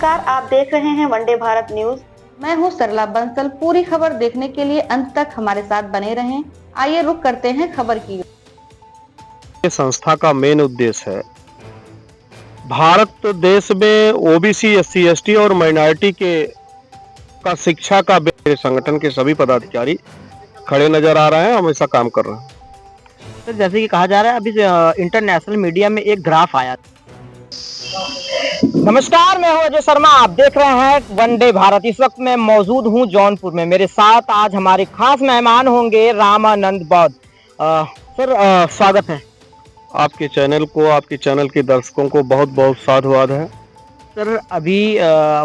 नमस्कार, आप देख रहे हैं वनडे भारत न्यूज। मैं हूं सरला बंसल। पूरी खबर देखने के लिए अंत तक हमारे साथ बने रहें। आइए रुक करते हैं खबर की। ये संस्था का मेन उद्देश्य है भारत देश में ओबीसी, एससी, एसटी और माइनॉरिटी के का शिक्षा का मेरे संगठन के सभी पदाधिकारी खड़े नजर आ रहे हैं, हमेशा काम कर रहे हैं। तो जैसे कि कहा जा रहा है, अभी इंटरनेशनल मीडिया में एक ग्राफ आया। नमस्कार, मैं हूं अजय शर्मा, आप देख रहे हैं वनडे भारत। इस वक्त मैं मौजूद हूं जौनपुर में। मेरे साथ आज हमारे खास मेहमान होंगे रामानंद बौद्ध। सर, स्वागत है आपके चैनल को, आपके चैनल के दर्शकों को बहुत बहुत साधुवाद है। सर, अभी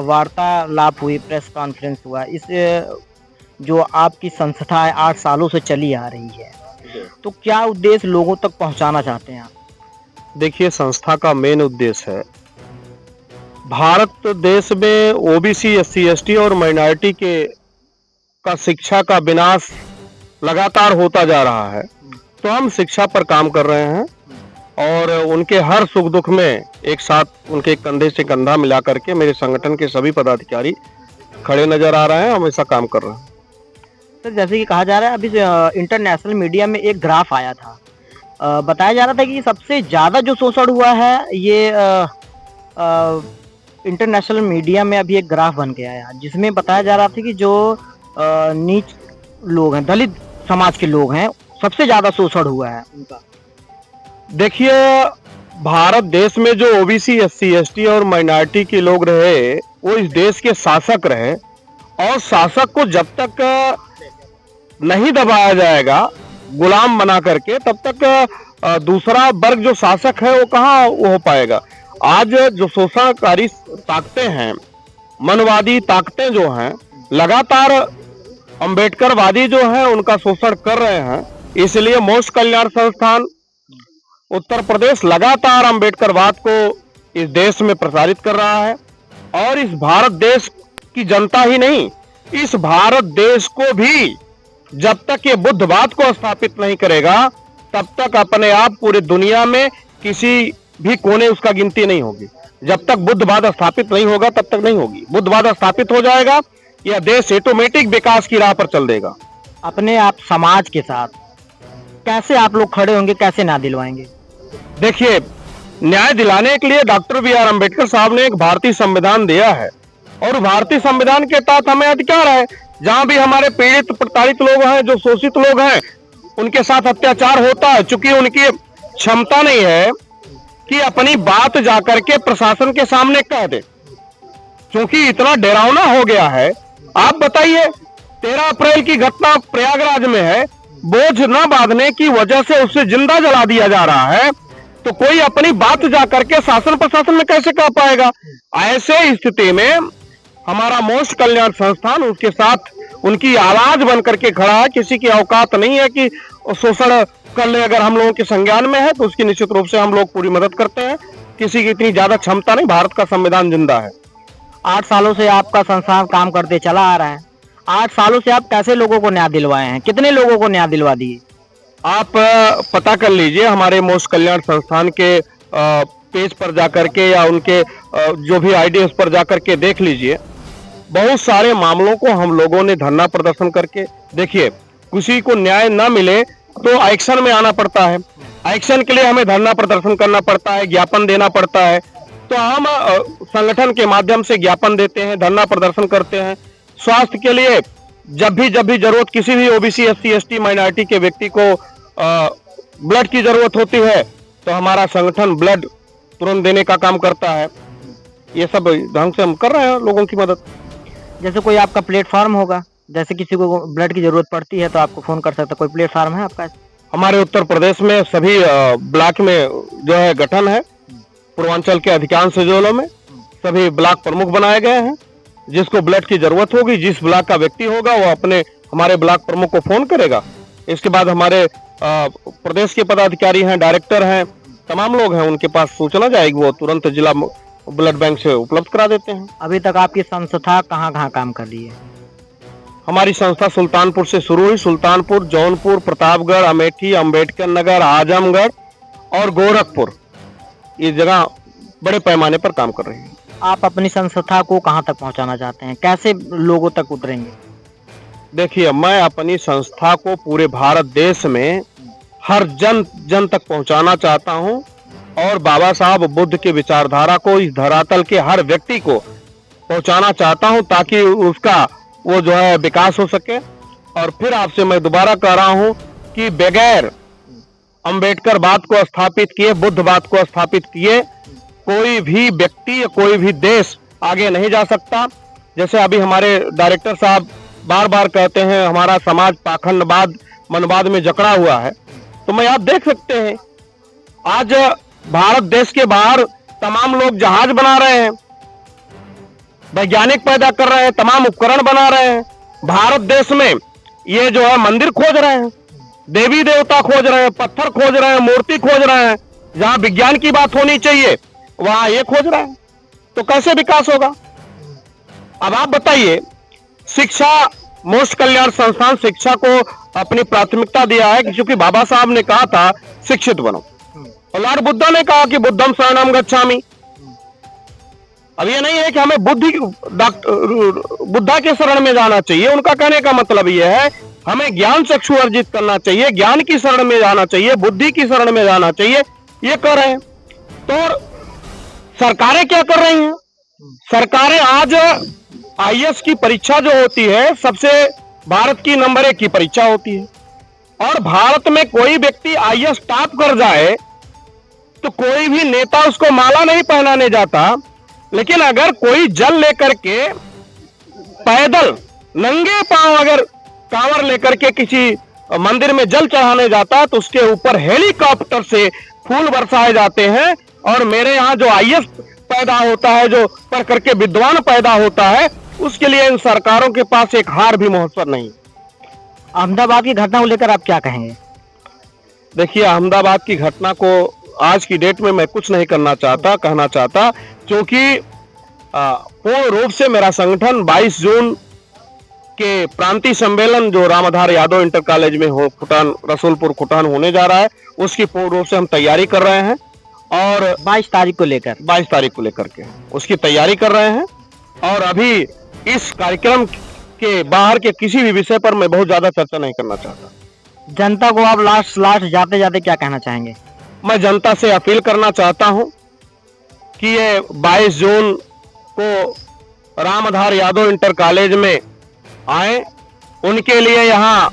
वार्तालाप हुई, प्रेस कॉन्फ्रेंस हुआ। इस जो आपकी संस्था है 8 सालों से चली आ रही है, तो क्या उद्देश्य लोगों तक पहुंचाना चाहते हैं आप? देखिए, संस्था का मेन उद्देश्य है भारत देश में ओबीसी, एससी, एसटी और माइनॉरिटी का शिक्षा का विनाश लगातार होता जा रहा है। तो हम शिक्षा पर काम कर रहे हैं और उनके हर सुख दुख में एक साथ उनके कंधे से कंधा मिला करके मेरे संगठन के सभी पदाधिकारी खड़े नजर आ रहे हैं, हमेशा काम कर रहे हैं। सर, जैसे कि कहा जा रहा है, अभी इंटरनेशनल मीडिया में एक ग्राफ आया था। बताया जा रहा था कि सबसे ज़्यादा जो शोषण हुआ है, ये इंटरनेशनल मीडिया में अभी एक ग्राफ बन के आया, जिसमें बताया जा रहा था कि जो नीच लोग हैं, दलित समाज के लोग हैं, सबसे ज़्यादा शोषण हुआ है उनका। देखिए, भारत देश में जो ओबीसी, एससी, एसटी और माइनॉरिटी के लोग रहे, वो इस देश के शासक रहे और शासक को जब तक नहीं दबाया जाएगा गुलाम बना करके, तब तक दूसरा वर्ग जो शासक है वो कहाँ वो हो पाएगा। आज जो शोषणकारी ताकतें हैं, मनवादी ताकतें जो हैं, लगातार अंबेडकरवादी जो हैं उनका शोषण कर रहे हैं। इसलिए मोक्ष कल्याण संस्थान उत्तर प्रदेश लगातार अंबेडकरवाद को इस देश में प्रसारित कर रहा है और इस भारत देश की जनता ही नहीं, इस भारत देश को भी जब तक ये बुद्धवाद को स्थापित नहीं करेगा, तब तक अपने आप पूरी दुनिया में किसी भी कोने उसका गिनती नहीं होगी। जब तक बुद्धवाद स्थापित नहीं होगा तब तक नहीं होगी। बुद्धवाद स्थापित हो जाएगा, यह देश ऑटोमेटिक विकास की राह पर चल देगा। अपने आप समाज के साथ कैसे आप लोग खड़े होंगे, कैसे न्याय दिलवाएंगे? देखिए, न्याय दिलाने के लिए डॉक्टर बी.आर. अम्बेडकर साहब ने एक भारतीय संविधान दिया है और भारतीय संविधान के तहत हमें अधिकार है, जहां भी हमारे पीड़ित प्रताड़ित लोग हैं, जो शोषित लोग हैं, उनके साथ अत्याचार होता है, चूंकि उनकी क्षमता नहीं है कि अपनी बात जाकर के प्रशासन के सामने कह दे, क्योंकि इतना डरावना हो गया है। आप बताइए, 13 अप्रैल की घटना प्रयागराज में है, बोझ न बांधने की वजह से उसे जिंदा जला दिया जा रहा है, तो कोई अपनी बात जाकर के शासन प्रशासन में कैसे कह पाएगा। ऐसे स्थिति में हमारा मोक्ष कल्याण संस्थान उसके साथ उनकी आवाज बन करके खड़ा है। किसी की औकात नहीं है कि शोषण कर ले, अगर हम लोगों के संज्ञान में है तो उसकी निश्चित रूप से हम लोग पूरी मदद करते हैं। किसी की इतनी ज्यादा क्षमता नहीं, भारत का संविधान जिंदा है। 8 सालों से आपका संस्थान काम करते चला आ रहा है। 8 सालों से आप कैसे लोगों को न्याय दिलवाए हैं, कितने लोगों को न्याय दिलवा दिए? आप पता कर लीजिए, हमारे मोक्ष कल्याण संस्थान के पेज पर जाकर के या उनके जो भी आईडी उस पर जाकर के देख लीजिए। बहुत सारे मामलों को हम लोगों ने धरना प्रदर्शन करके, देखिए, किसी को न्याय न मिले तो एक्शन में आना पड़ता है। एक्शन के लिए हमें धरना प्रदर्शन करना पड़ता है, ज्ञापन देना पड़ता है। तो हम संगठन के माध्यम से ज्ञापन देते हैं, धरना प्रदर्शन करते हैं। स्वास्थ्य के लिए जब भी जरूरत किसी भी ओबीसी, एससी, एसटी, माइनॉरिटी के व्यक्ति को ब्लड की जरूरत होती है, तो हमारा संगठन ब्लड तुरंत देने का काम करता है। ये सब ढंग से हम कर रहे हैं लोगों की मदद। जैसे कोई आपका प्लेटफॉर्म होगा, जैसे किसी को ब्लड की जरूरत पड़ती है तो आपको फोन कर सकता है, कोई प्लेटफॉर्म है आपका? हमारे उत्तर प्रदेश में सभी ब्लॉक में जो है गठन है, पूर्वांचल के अधिकांश जिलों में सभी ब्लॉक प्रमुख बनाए गए हैं। जिसको ब्लड की जरूरत होगी, जिस ब्लॉक का व्यक्ति होगा, वो अपने हमारे ब्लॉक प्रमुख को फोन करेगा। इसके बाद हमारे प्रदेश के पदाधिकारी हैं, डायरेक्टर हैं, तमाम लोग हैं, उनके पास सूचना जाएगी, वो तुरंत जिला ब्लड बैंक से उपलब्ध करा देते हैं। अभी तक आपकी संस्था कहाँ काम कर रही है? हमारी संस्था सुल्तानपुर से शुरू हुई। सुल्तानपुर, जौनपुर, प्रतापगढ़, अमेठी, अम्बेडकर नगर, आजमगढ़ और गोरखपुर, ये जगह बड़े पैमाने पर काम कर रही है। आप अपनी संस्था को कहाँ तक पहुँचाना चाहते हैं, कैसे लोगों तक उतरेंगे? देखिए, मैं अपनी संस्था को पूरे भारत देश में हर जन जन तक पहुंचाना चाहता हूं और बाबा साहब बुद्ध की विचारधारा को इस धरातल के हर व्यक्ति को पहुंचाना चाहता हूं, ताकि उसका वो जो है विकास हो सके। और फिर आपसे मैं दोबारा कह रहा हूं कि बगैर अंबेडकर बात को स्थापित किए, बुद्ध बात को स्थापित किए, कोई भी व्यक्ति या कोई भी देश आगे नहीं जा सकता। जैसे अभी हमारे डायरेक्टर साहब बार बार कहते हैं हमारा समाज पाखंडवाद मनवाद में जकड़ा हुआ है, तो मैं आप देख सकते हैं आज भारत देश के बाहर तमाम लोग जहाज बना रहे हैं, वैज्ञानिक पैदा कर रहे हैं, तमाम उपकरण बना रहे हैं। भारत देश में ये जो है मंदिर खोज रहे हैं, देवी देवता खोज रहे हैं, पत्थर खोज रहे हैं, मूर्ति खोज रहे हैं। जहां विज्ञान की बात होनी चाहिए वहां ये खोज रहे हैं, तो कैसे विकास होगा? अब आप बताइए, शिक्षा मोक्ष कल्याण संस्थान शिक्षा को अपनी प्राथमिकता दिया है, क्योंकि बाबा साहब ने कहा था शिक्षित बनो, और लॉर्ड बुद्धा ने कहा कि बुद्धम शरणम गच्छामि। अब ये नहीं है कि हमें बुद्धा के शरण में जाना चाहिए। उनका कहने का मतलब यह है हमें ज्ञान चक्षु अर्जित करना चाहिए, ज्ञान की शरण में जाना चाहिए, बुद्धि की शरण में जाना चाहिए, ये कर रहे हैं। तो सरकारें क्या कर रही हैं? सरकारें आज आईएएस की परीक्षा जो होती है सबसे भारत की नंबर 1 की परीक्षा होती है, और भारत में कोई व्यक्ति आईएएस टॉप कर जाए तो कोई भी नेता उसको माला नहीं पहनाने जाता। लेकिन अगर कोई जल लेकर के पैदल नंगे पांव अगर कांवर लेकर के किसी मंदिर में जल चढ़ाने जाता है तो उसके ऊपर हेलीकॉप्टर से फूल बरसाए जाते हैं। और मेरे यहाँ जो आईएएस पैदा होता है, जो पढ़ करके विद्वान पैदा होता है, उसके लिए इन सरकारों के पास एक हार भी मुहस्सर नहीं। अहमदाबाद की घटना को लेकर आप क्या कहेंगे? देखिए, अहमदाबाद की घटना को आज की डेट में मैं कुछ नहीं कहना चाहता, क्योंकि पूर्ण रूप से मेरा संगठन 22 जून के प्रांतीय सम्मेलन जो रामाधार यादव इंटर कॉलेज में हो खुटान रसूलपुर खुटान होने जा रहा है, उसकी पूर्ण रूप से हम तैयारी कर रहे हैं। और 22 तारीख को लेकर के उसकी तैयारी कर रहे हैं। और अभी इस कार्यक्रम के बाहर के किसी भी विषय पर मैं बहुत ज्यादा चर्चा नहीं करना चाहता। जनता को आप लास्ट जाते जाते क्या कहना चाहेंगे? मैं जनता से अपील करना चाहता हूं कि ये 22 जून को रामाधार यादव इंटर कॉलेज में आए। उनके लिए यहाँ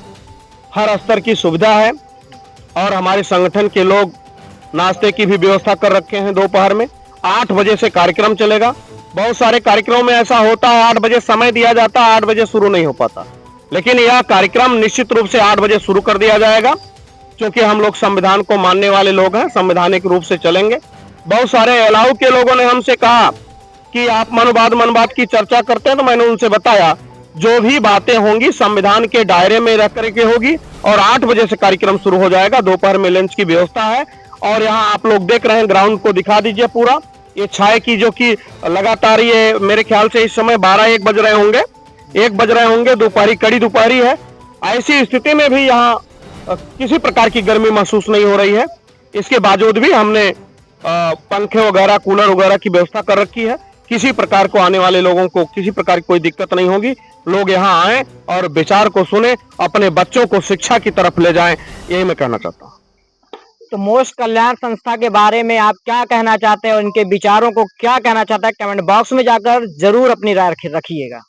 हर स्तर की सुविधा है, और हमारे संगठन के लोग नाश्ते की भी व्यवस्था कर रखे हैं। दोपहर में 8 बजे से कार्यक्रम चलेगा। बहुत सारे कार्यक्रमों में ऐसा होता है 8 बजे समय दिया जाता है, 8 बजे शुरू नहीं हो पाता, लेकिन यह कार्यक्रम निश्चित रूप से 8 बजे शुरू कर दिया जाएगा, क्योंकि हम लोग संविधान को मानने वाले लोग हैं, संवैधानिक रूप से चलेंगे। बहुत सारे अलाउ के लोगों ने हमसे कहा कि आप मनवाद की चर्चा करते हैं, तो मैंने उनसे बताया जो भी बातें होंगी संविधान के दायरे में रह करके होगी, और 8 बजे से कार्यक्रम शुरू हो जाएगा। दोपहर में लंच की व्यवस्था है। और यहाँ आप लोग देख रहे हैं, ग्राउंड को दिखा दीजिए पूरा, ये छाए की जो कि लगातार ये मेरे ख्याल से इस समय 12-1 बज रहे होंगे, दोपहरी कड़ी दोपहरी है। ऐसी स्थिति में भी यहाँ किसी प्रकार की गर्मी महसूस नहीं हो रही है। इसके बावजूद भी हमने पंखे वगैरह कूलर वगैरह की व्यवस्था कर रखी है। किसी प्रकार को आने वाले लोगों को किसी प्रकार की कोई दिक्कत नहीं होगी। लोग यहाँ आए और विचार को सुने, अपने बच्चों को शिक्षा की तरफ ले जाएं, यही मैं कहना चाहता हूँ। तो मोक्ष कल्याण संस्था के बारे में आप क्या कहना चाहते हैं और इनके विचारों को क्या कहना चाहते हैं, कमेंट बॉक्स में जाकर जरूर अपनी राय रखिएगा।